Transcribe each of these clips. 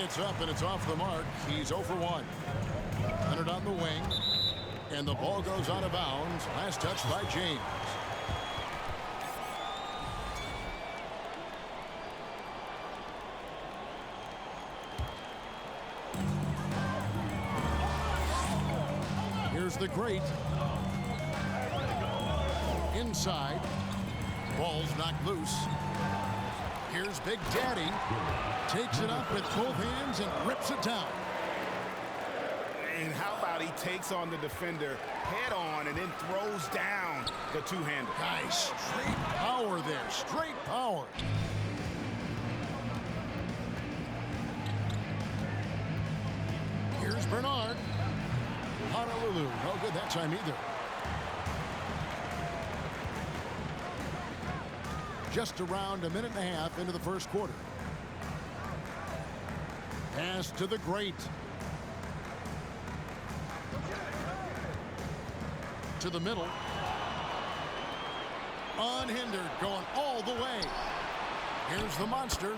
It's up and it's off the mark. He's 0 for 1. Hunted on the wing. And the ball goes out of bounds. Last touch by James. Here's the great. Inside. Ball's knocked loose. Here's Big Daddy. Takes it up with both hands and rips it down. And how about he takes on the defender head on and then throws down the two-hander. Guys, straight power there. Straight power. Here's Bernard. Honolulu. No good that time either. Just around a minute and a half into the first quarter. Pass to the great. To the middle. Unhindered, going all the way. Here's the monster.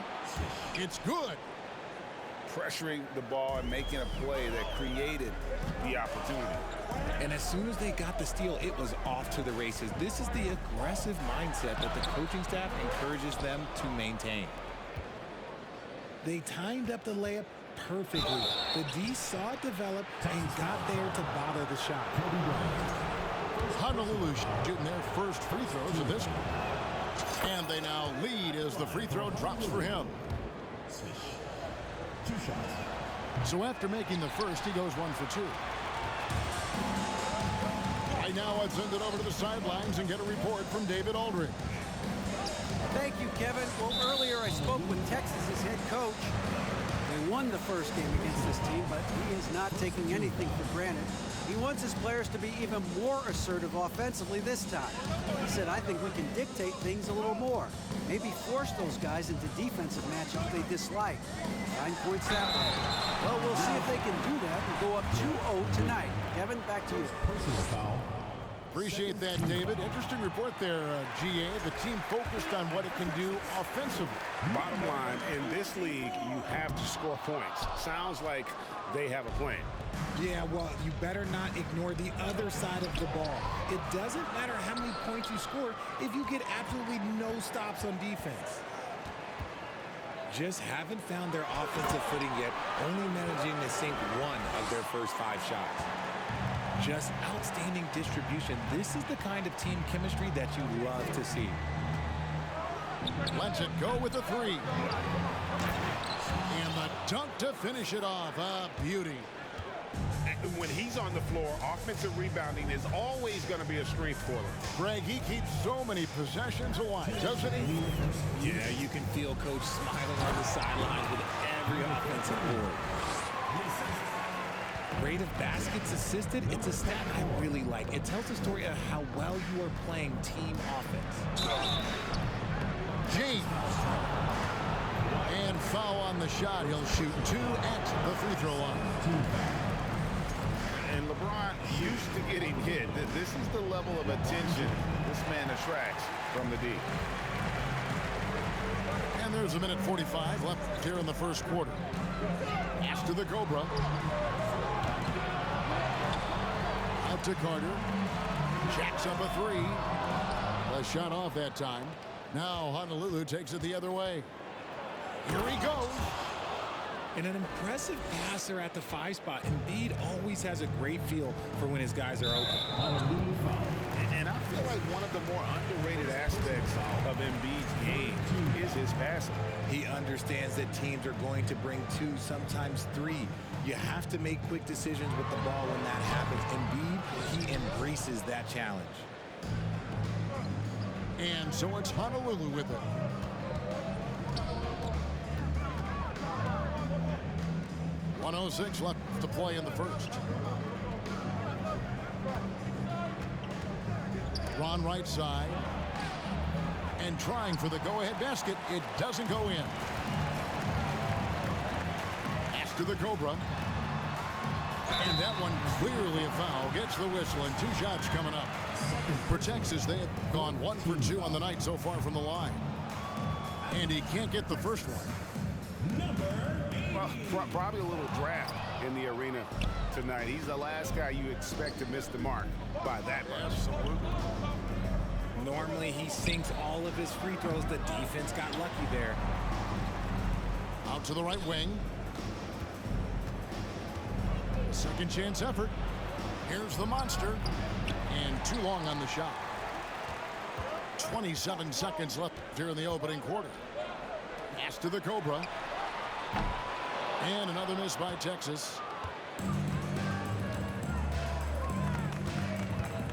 It's good. Pressuring the ball and making a play that created the opportunity. And as soon as they got the steal, it was off to the races. This is the aggressive mindset that the coaching staff encourages them to maintain. They timed up the layup perfectly. The D saw it develop and got there to bother the shot. Honolulu shooting their first free throws of this one. And they now lead as the free throw drops for him. So after making the first, he goes 1 for 2. Right now, let's send it over to the sidelines and get a report from David Aldridge. Thank you, Kevin. Well, earlier I spoke with Texas's head coach. They won the first game against this team, but he is not taking anything for granted. He wants his players to be even more assertive offensively this time. He said, I think we can dictate things a little more. Maybe force those guys into defensive matchups they dislike. 9 points that way. Well, we'll see if they can do that and go up 2-0 tonight. Kevin, back to you. Personal foul. Appreciate that, David. Interesting report there, GA. The team focused on what it can do offensively. Bottom line, in this league, you have to score points. Sounds like they have a plan. Yeah, well, you better not ignore the other side of the ball. It doesn't matter how many points you score if you get absolutely no stops on defense. Just haven't found their offensive footing yet, only managing to sink 1 of their first 5 shots. Just outstanding distribution. This is the kind of team chemistry that you love to see. Lets it go with the 3. And the dunk to finish it off. A beauty. When he's on the floor, offensive rebounding is always going to be a strength for them. Greg, he keeps so many possessions alive, doesn't he? Yeah, you can feel Coach smiling on the sideline with every offensive board. Rate of baskets assisted, it's a stat I really like. It tells the story of how well you are playing team offense. James. And foul on the shot. He'll shoot 2 at the free throw line. And LeBron used to getting hit. This is the level of attention this man attracts from the D. And there's a minute 45 left here in the first quarter. Pass to the Cobra. Out to Carter. Jacks up a 3. The shot off that time. Now Honolulu takes it the other way. Here he goes. And an impressive passer at the 5 spot. Embiid always has a great feel for when his guys are open. And I feel like one of the more underrated aspects of Embiid's game is his passing. He understands that teams are going to bring 2, sometimes 3. You have to make quick decisions with the ball when that happens. Embiid, he embraces that challenge. And so it's Honolulu with it. .106 left to play in the first. Ron right side. And trying for the go-ahead basket. It doesn't go in. Pass to the Cobra. And that one clearly a foul. Gets the whistle and 2 shots coming up. For Texas, they have gone 1 for 2 on the night so far from the line. And he can't get the first one. Well, Probably a little draft in the arena tonight. He's the last guy you expect to miss the mark by that much. Absolutely. Normally, he sinks all of his free throws. The defense got lucky there. Out to the right wing. Second chance effort. Here's the monster. And too long on the shot. 27 seconds left here in the opening quarter. Pass to the Cobra. And another miss by Texas.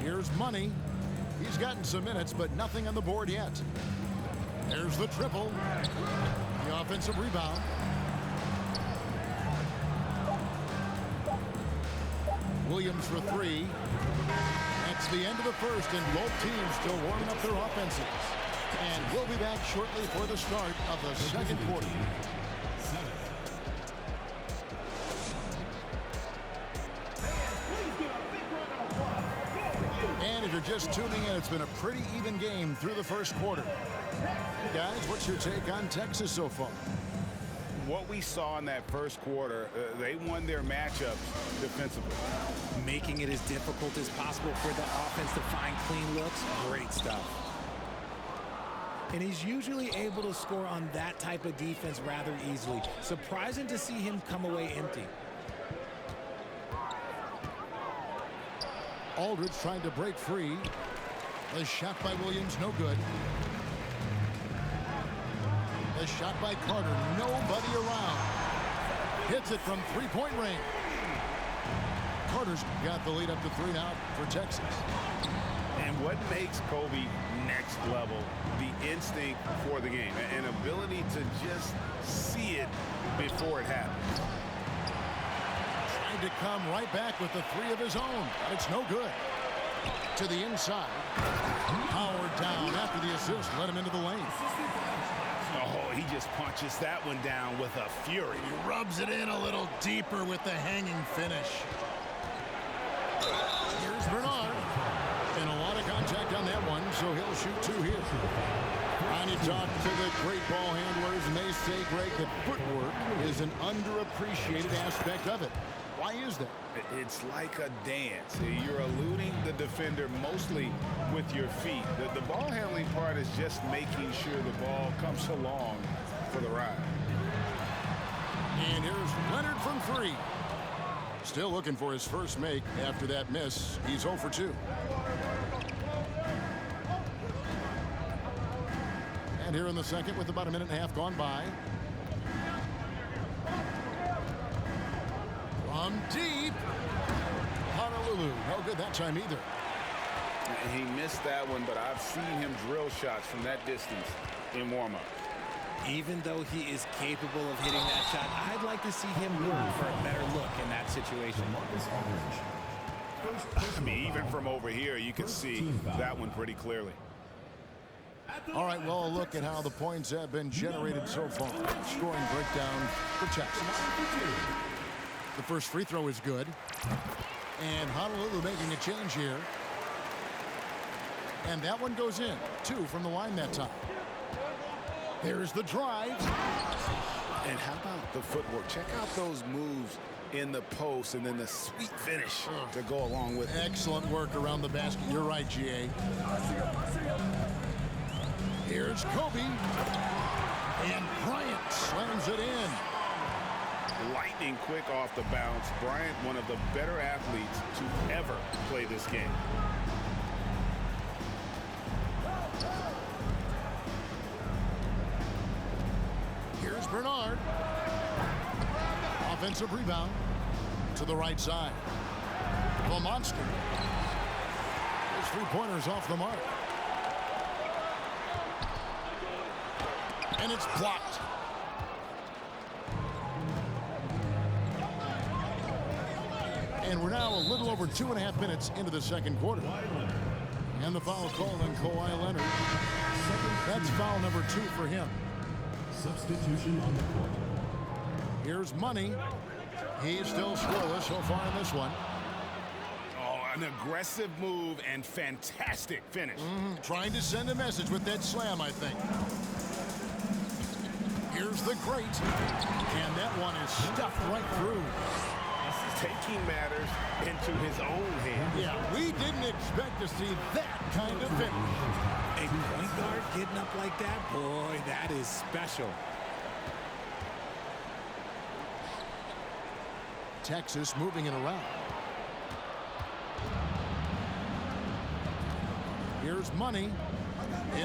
Here's Money. He's gotten some minutes, but nothing on the board yet. There's the triple. The offensive rebound. Williams for three. That's the end of the first, and both teams still warming up their offenses. And we'll be back shortly for the start of the second quarter. And if you're just tuning in, it's been a pretty even game through the first quarter. Guys, what's your take on Texas so far? What we saw in that first quarter, they won their matchups defensively. Making it as difficult as possible for the offense to find clean looks. Great stuff. And he's usually able to score on that type of defense rather easily. Surprising to see him come away empty. Aldridge trying to break free. The shot by Williams, no good. The shot by Carter, nobody around. Hits it from three-point range. Carter's got the lead up to three now for Texas. And what makes Kobe next level, the instinct for the game, an ability to just see it before it happens. Trying to come right back with the three of his own, but it's no good. To the inside. Howard down after the assist, let him into the lane. Oh, he just punches that one down with a fury. He rubs it in a little deeper with the hanging finish. Here's Bernard. And a lot of contact on that one, so he'll shoot two here. And you talk to the great ball handlers, and they say, Greg, that footwork is an underappreciated aspect of it. Why is that? It's like a dance. You're eluding the defender mostly with your feet. The ball handling part is just making sure the ball comes along for the ride. And here's Leonard from three. Still looking for his first make after that miss. He's 0 for 2. And here in the second with about a minute and a half gone by. From deep. Honolulu. No good that time either. He missed that one, but I've seen him drill shots from that distance in warm-up. Even though he is capable of hitting that shot, I'd like to see him move for a better look in that situation. I mean, even from over here, you can see that one pretty clearly. All right, well, a look at how the points have been generated so far. Scoring breakdown for Texas. The first free throw is good. And Honolulu making a change here. And that one goes in. 2 from the line that time. There's the drive. And how about the footwork? Check out those moves in the post and then the sweet finish to go along with it. Excellent work around the basket. You're right, GA. Here's Kobe. And Bryant slams it in. Lightning quick off the bounce. Bryant, one of the better athletes to ever play this game. Here's Bernard. Offensive rebound to the right side. The monster. His three-pointers off the mark. And it's blocked. And we're now a little over 2.5 minutes into the second quarter. And the foul called on Kawhi Leonard. That's foul number 2 for him. Substitution on the court. Here's Money. He's still scoreless so far in this one. Oh, an aggressive move and fantastic finish. Trying to send a message with that slam, I think. Here's the great. And that one is stuffed right through. Taking matters into his own hands. Yeah, we didn't expect to see that kind of finish. A point guard getting up like that, boy, that is special. Texas moving it around. Here's Money.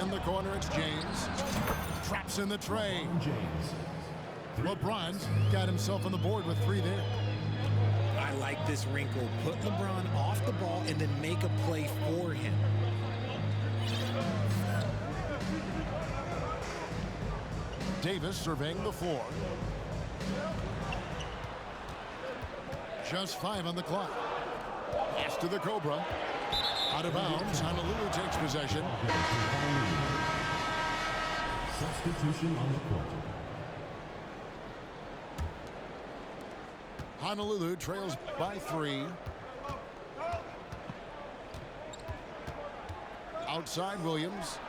In the corner, it's James. Traps in the tray. James. LeBron's got himself on the board with 3 there. I like this wrinkle. Put LeBron off the ball and then make a play for him. Davis surveying the floor. Just 5 on the clock. Pass to the Cobra. Out of bounds. Honolulu takes possession. Substitution on the court. Honolulu trails by 3. Outside Williams.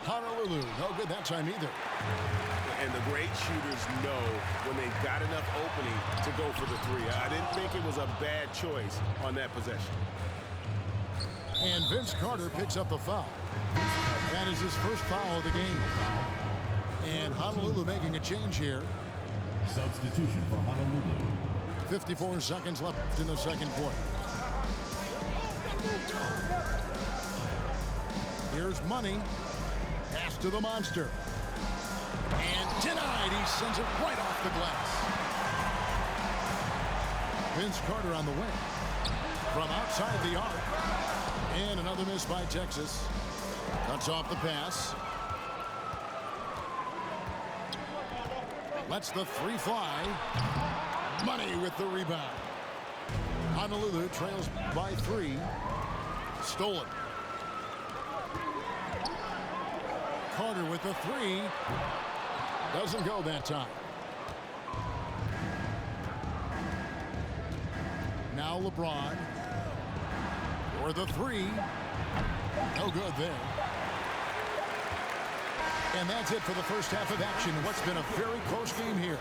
Honolulu, no good that time either. And the great shooters know when they've got enough opening to go for the 3. I didn't think it was a bad choice on that possession. And Vince Carter picks up the foul. That is his first foul of the game. And Honolulu making a change here. Substitution for Honolulu. 54 seconds left in the second quarter. Here's Money. Pass to the Monster. And denied. He sends it right off the glass. Vince Carter on the wing. From outside the arc. And another miss by Texas. Cuts off the pass. Lets the 3 fly. Money with the rebound. Honolulu trails by 3. Stolen. Carter with the 3. Doesn't go that time. Now LeBron. For the 3. No good there. And that's it for the first half of action. What's been a very close game here.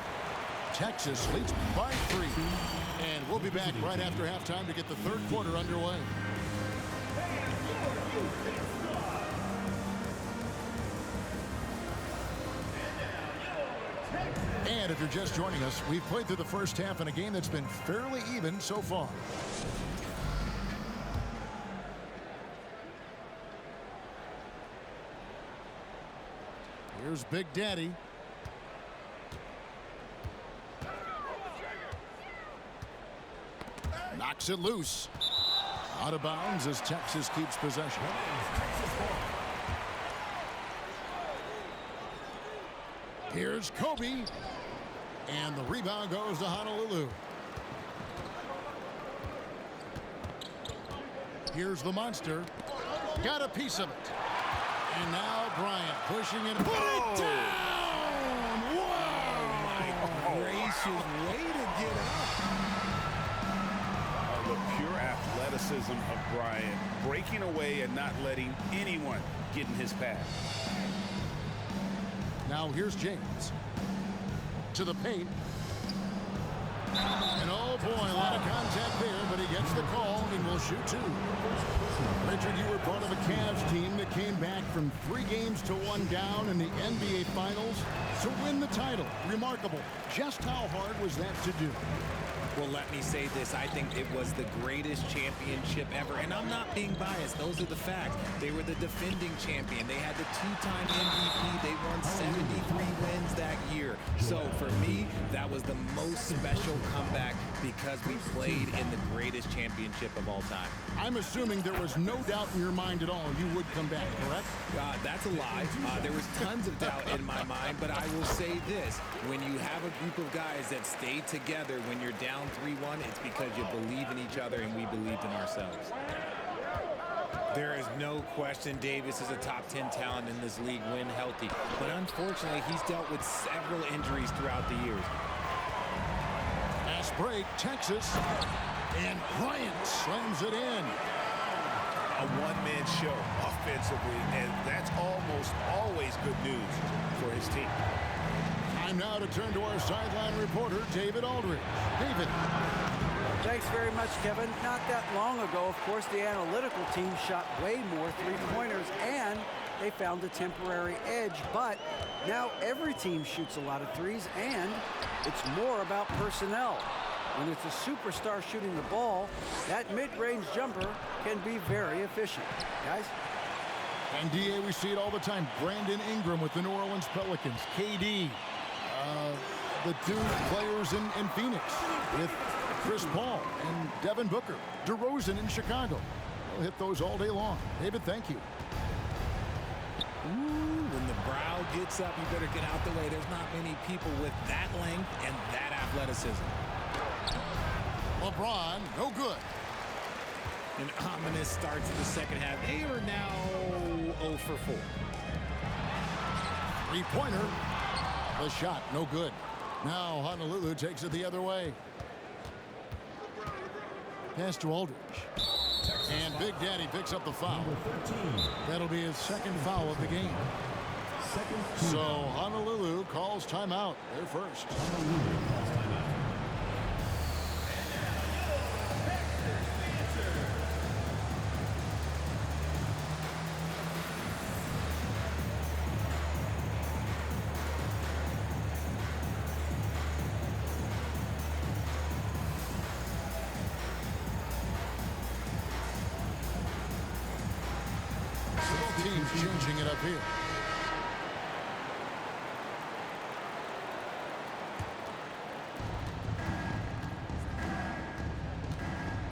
Texas leads by 3. And we'll be back right after halftime to get the third quarter underway. And if you're just joining us, we've played through the first half in a game that's been fairly even so far. Here's Big Daddy. Knocks it loose. Out of bounds as Texas keeps possession. Here's Kobe. And the rebound goes to Honolulu. Here's the Monster. Got a piece of it. And now Bryant pushing it. Put it down! Wow! Gracious way to get up. The pure athleticism of Bryant, breaking away and not letting anyone get in his path. Now here's James. To the paint. And oh boy, a lot of contact there, but he gets the call and will shoot 2. Richard, you were part of a Cavs team that came back from 3 games to 1 down in the NBA Finals to win the title. Remarkable. Just how hard was that to do? Well, let me say this. I think it was the greatest championship ever. And I'm not being biased. Those are the facts. They were the defending champion. They had the 2-time MVP. They won 73 wins that year. So for me, that was the most special comeback because we played in the greatest championship of all time. I'm assuming there was no doubt in your mind at all you would come back, correct? That's a lie. There was tons of doubt in my mind, but I will say this. When you have a group of guys that stay together when you're down 3-1, it's because you believe in each other and we believed in ourselves. There is no question Davis is a top 10 talent in this league when healthy, but unfortunately he's dealt with several injuries throughout the years. Fast break, Texas, and Bryant slams it in. A one-man show offensively, and that's almost always good news for his team. Time now to turn to our sideline reporter, David Aldridge. David. Thanks very much, Kevin. Not that long ago, of course, the analytical team shot way more three-pointers, and they found a temporary edge. But now every team shoots a lot of threes, and it's more about personnel. When it's a superstar shooting the ball, that mid-range jumper can be very efficient. Guys? And DA, we see it all the time. Brandon Ingram with the New Orleans Pelicans. KD, the two players in Phoenix with Chris Paul and Devin Booker. DeRozan in Chicago. We'll hit those all day long. David, thank you. Ooh, when the brow gets up, you better get out the way. There's not many people with that length and that athleticism. LeBron, no good. An ominous start to the second half. They are now 0 for 4. Three-pointer. The shot, no good. Now Honolulu takes it the other way. Pass to Aldridge. And Big Daddy picks up the foul. That'll be his second foul of the game. So Honolulu calls timeout. They're first. Teams changing it up here.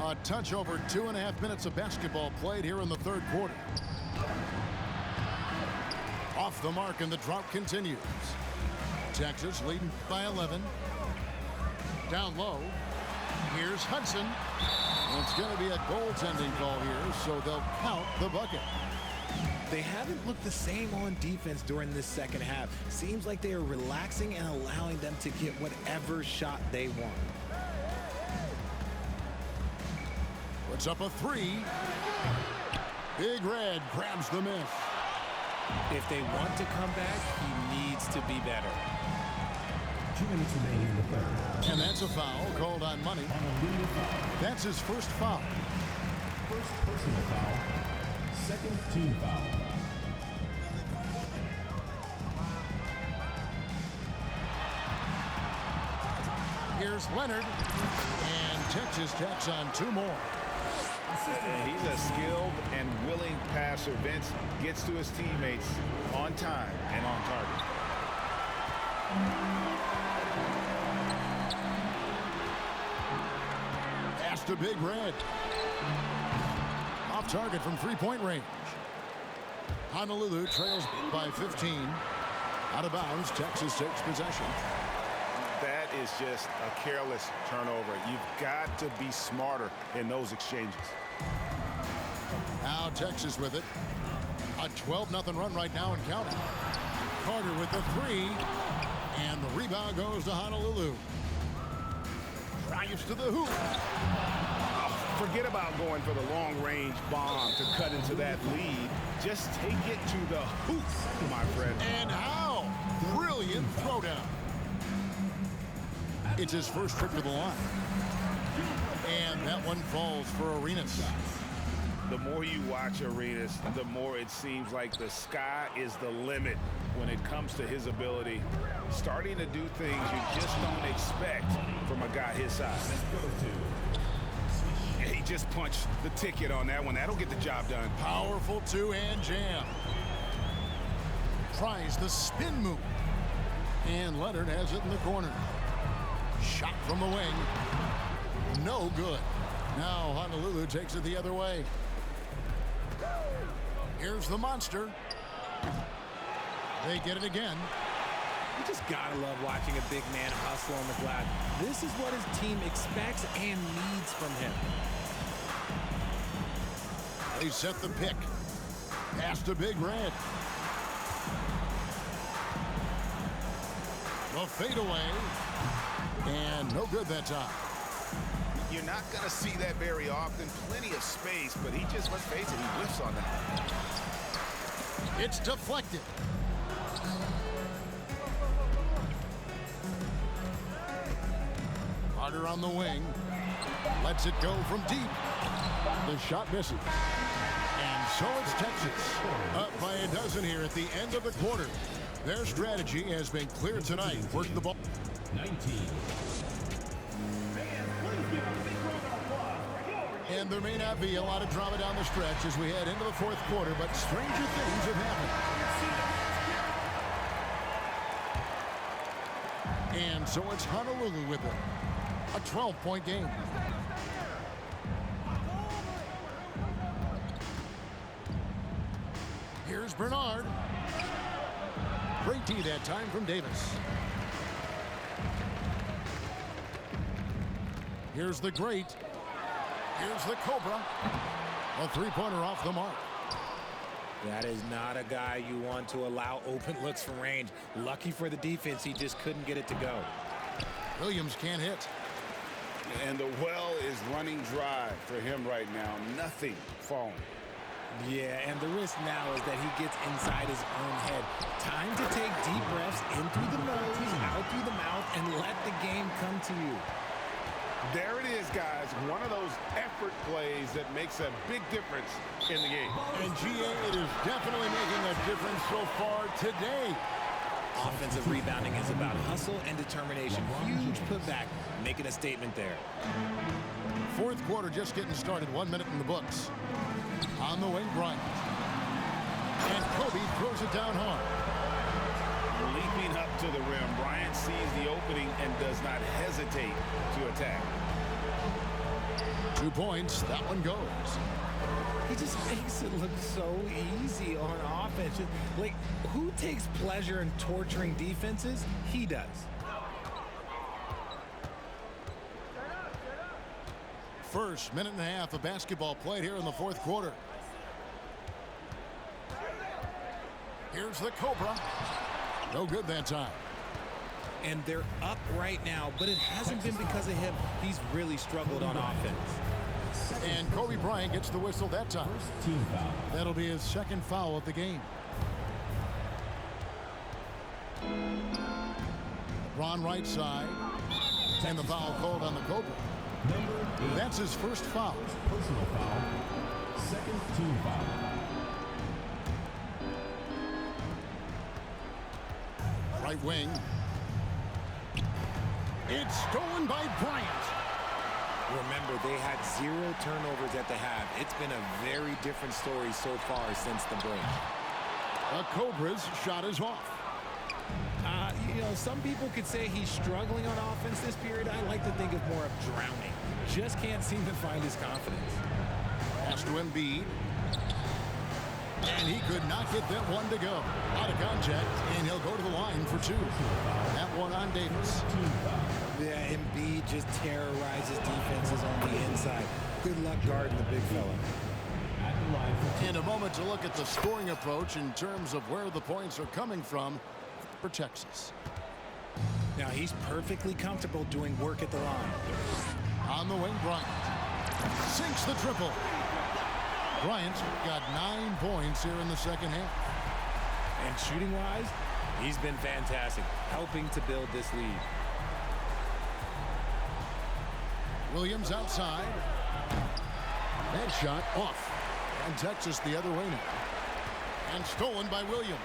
A touch over 2.5 minutes of basketball played here in the third quarter. Off the mark and the drought continues. Texas leading by 11. Down low. Here's Hudson. It's going to be a goaltending call here, so they'll count the bucket. They haven't looked the same on defense during this second half. Seems like they are relaxing and allowing them to get whatever shot they want. Puts up a three. Big Red grabs the miss. If they want to come back, he needs to be better. 2 minutes remaining in the third. And that's a foul called on Money. That's his first foul. First personal foul. Second team foul. Here's Leonard. And Texas tacks on 2 more. He's a skilled and willing passer. Vince gets to his teammates on time and on target. Pass to Big Red. Off target from three-point range. Honolulu trails by 15. Out of bounds, Texas takes possession. That is just a careless turnover. You've got to be smarter in those exchanges. Now Texas with it. A 12-0 run right now and counting. Carter with the three. And the rebound goes to Honolulu. Drives to the hoop. Forget about going for the long-range bomb to cut into that lead. Just take it to the hoop, my friend. And how? Brilliant throwdown. It's his first trip to the line. And that one falls for Arenas. The more you watch Arenas, the more it seems like the sky is the limit when it comes to his ability. Starting to do things you just don't expect from a guy his size. He just punched the ticket on that one. That'll get the job done. Powerful two-hand jam. Tries the spin move. And Leonard has it in the corner. Shot from the wing. No good. Now Honolulu takes it the other way. Here's the monster. They get it again. You just gotta love watching a big man hustle on the glass. This is what his team expects and needs from him. They set the pick. Pass to Big Red. The fadeaway. And no good that time. You're not going to see that very often. Plenty of space, but he just, let's face it, he whiffs on that. It's deflected. Carter on the wing. Lets it go from deep. The shot misses. And so it's Texas. Up by a dozen here at the end of the quarter. Their strategy has been clear tonight. Work the ball. 19. And there may not be a lot of drama down the stretch as we head into the fourth quarter, but stranger things have happened. And so it's Honolulu with it. A 12-point game. Here's Bernard. Great D that time from Davis. Here's the great. Here's the Cobra. A three-pointer off the mark. That is not a guy you want to allow open looks from range. Lucky for the defense, he just couldn't get it to go. Williams can't hit. And the well is running dry for him right now. Nothing falling. Yeah, and the risk now is that he gets inside his own head. Time to take deep breaths in through the nose, out through the mouth, and let the game come to you. There it is, guys. One of those effort plays that makes a big difference in the game. And GA, it is definitely making a difference so far today. Offensive rebounding is about hustle and determination. Huge putback, making a statement there. Fourth quarter just getting started. 1 minute in the books. On the wing, Bryant. And Kobe throws it down hard. Leaping up to the rim, Bryant sees the opening and does not hesitate to attack. 2 points. That one goes. He just makes it look so easy on offense. Like, who takes pleasure in torturing defenses? He does. First minute and a half of basketball played here in the fourth quarter. Here's the Cobra. No good that time. And they're up right now, but it hasn't been because of him. He's really struggled on offense. And Kobe Bryant gets the whistle that time. First team foul. That'll be his second foul of the game. LeBron right side. And the foul called on the Cobra. Number 8. That's his first foul. Personal foul. Second team foul. Right wing. It's stolen by Bryant. Remember, they had 0 turnovers at the half. It's been a very different story so far since the break. The Cobra's shot is off. You know, some people could say he's struggling on offense this period. I like to think of more of drowning. Just can't seem to find his confidence. Pass to Embiid. And he could not get that one to go. Out of contact, and he'll go to the line for 2. That one on Davis. Yeah, Embiid just terrorizes defenses on the inside. Good luck guarding the big fella. At the line for 2. In a moment to look at the scoring approach in terms of where the points are coming from for Texas. Now, he's perfectly comfortable doing work at the line. On the wing, Bryant. Sinks the triple. Bryant's got 9 points here in the second half. And shooting-wise, he's been fantastic, helping to build this lead. Williams outside. That shot off. And Texas the other way now. And stolen by Williams.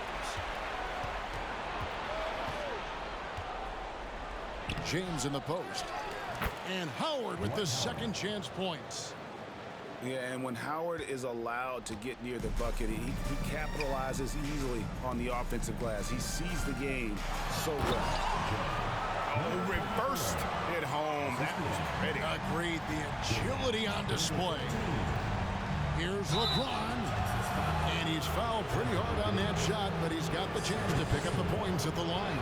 James in the post. And Howard with the second chance points. Yeah, and when Howard is allowed to get near the bucket, he capitalizes easily on the offensive glass. He sees the game so well. Oh, reversed it home. That was pretty. Agreed. The agility on display. Here's LeBron. And he's fouled pretty hard on that shot, but he's got the chance to pick up the points at the line.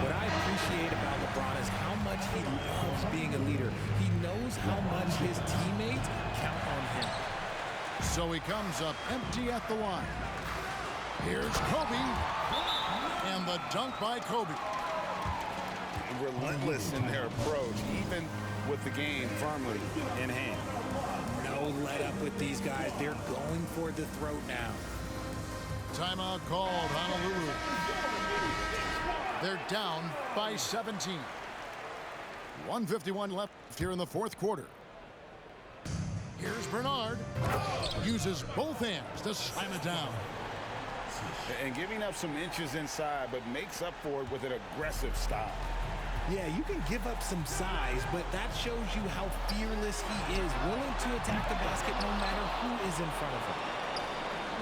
What I appreciate about LeBron is how much he loves being a leader. He knows how much his teammates count on him. So he comes up empty at the line. Here's Kobe. And the dunk by Kobe. Relentless in their approach, even with the game firmly in hand. No let up with these guys. They're going for the throat now. Timeout called, Honolulu. They're down by 17. 1:51 left here in the fourth quarter. Here's Bernard. Uses both hands to slam it down. And giving up some inches inside, but makes up for it with an aggressive stop. Yeah, you can give up some size, but that shows you how fearless he is, willing to attack the basket no matter who is in front of him.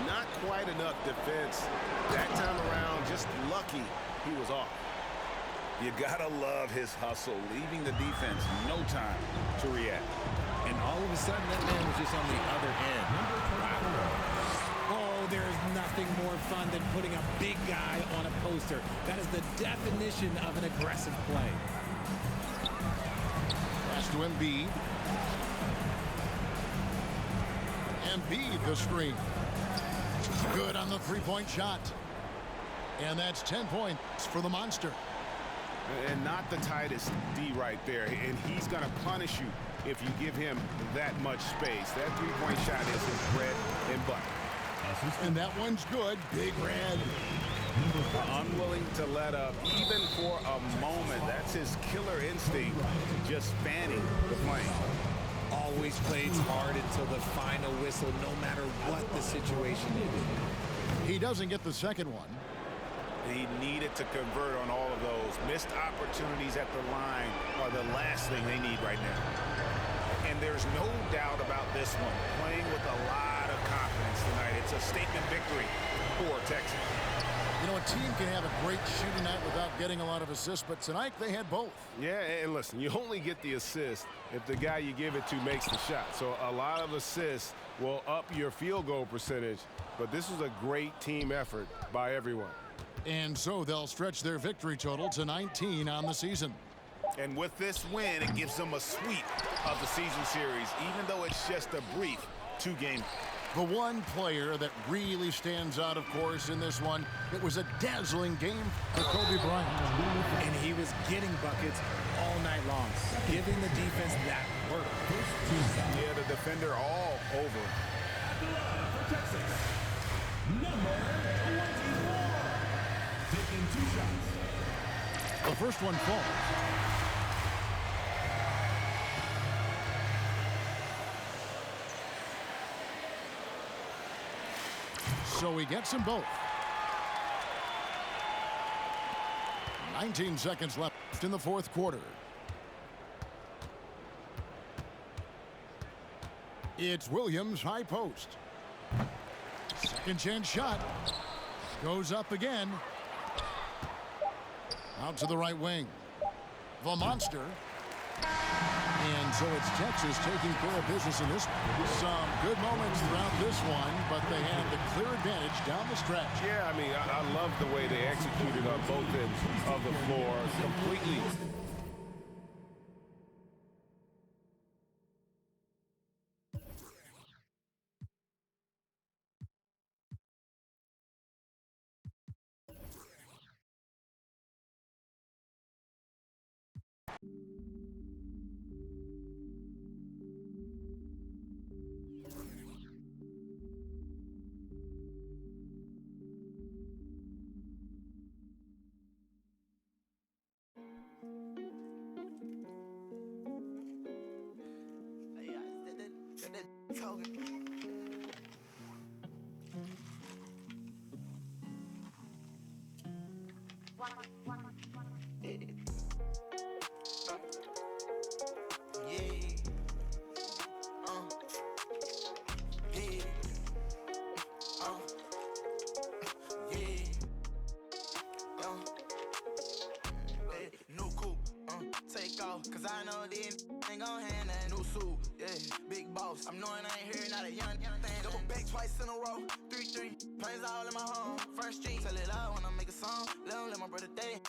Not quite enough defense. That time around, just lucky he was off. You gotta love his hustle, leaving the defense no time to react. And all of a sudden, that man was just on the other end. Oh, there's nothing more fun than putting a big guy on a poster. That is the definition of an aggressive play. Pass to Embiid. Embiid the screen. Good on the three-point shot. And that's 10 points for the Monster. And not the tightest D right there. And he's going to punish you if you give him that much space. That three-point shot is his bread and butter. And that one's good. Big Red. Unwilling to let up even for a moment. That's his killer instinct, just fanning the flame. Always plays hard until the final whistle, no matter what the situation is. He doesn't get the second one. He needed to convert on all of those. Missed opportunities at the line are the last thing they need right now. And there's no doubt about this one. Playing with a lot of confidence tonight. It's a statement victory for Texas. You know, a team can have a great shooting night without getting a lot of assists, but tonight they had both. Yeah, and listen, you only get the assist if the guy you give it to makes the shot. So a lot of assists will up your field goal percentage, but this was a great team effort by everyone. And so they'll stretch their victory total to 19 on the season. And with this win, it gives them a sweep of the season series, even though it's just a brief two-game. The one player that really stands out, of course, in this one, it was a dazzling game for Kobe Bryant. And he was getting buckets all night long, giving the defense that work. Yeah, the defender all over him. For Texas, number 24. Taking 2 shots. The first one falls. So he gets them both. 19 seconds left in the fourth quarter. It's Williams, high post. Second chance shot. Goes up again. Out to the right wing. The Monster. And so it's Texas taking care of business in this one. Some good moments throughout this one, but they had the clear advantage down the stretch. Yeah, I mean, I love the way they executed on both ends of the floor completely. Cause I know these ain't gon' hand that new suit, yeah, big boss. I'm knowing I ain't here, not a young thing. Double back twice in a row, 3-3, planes all in my home. First street, tell it out when I make a song. Let my brother day.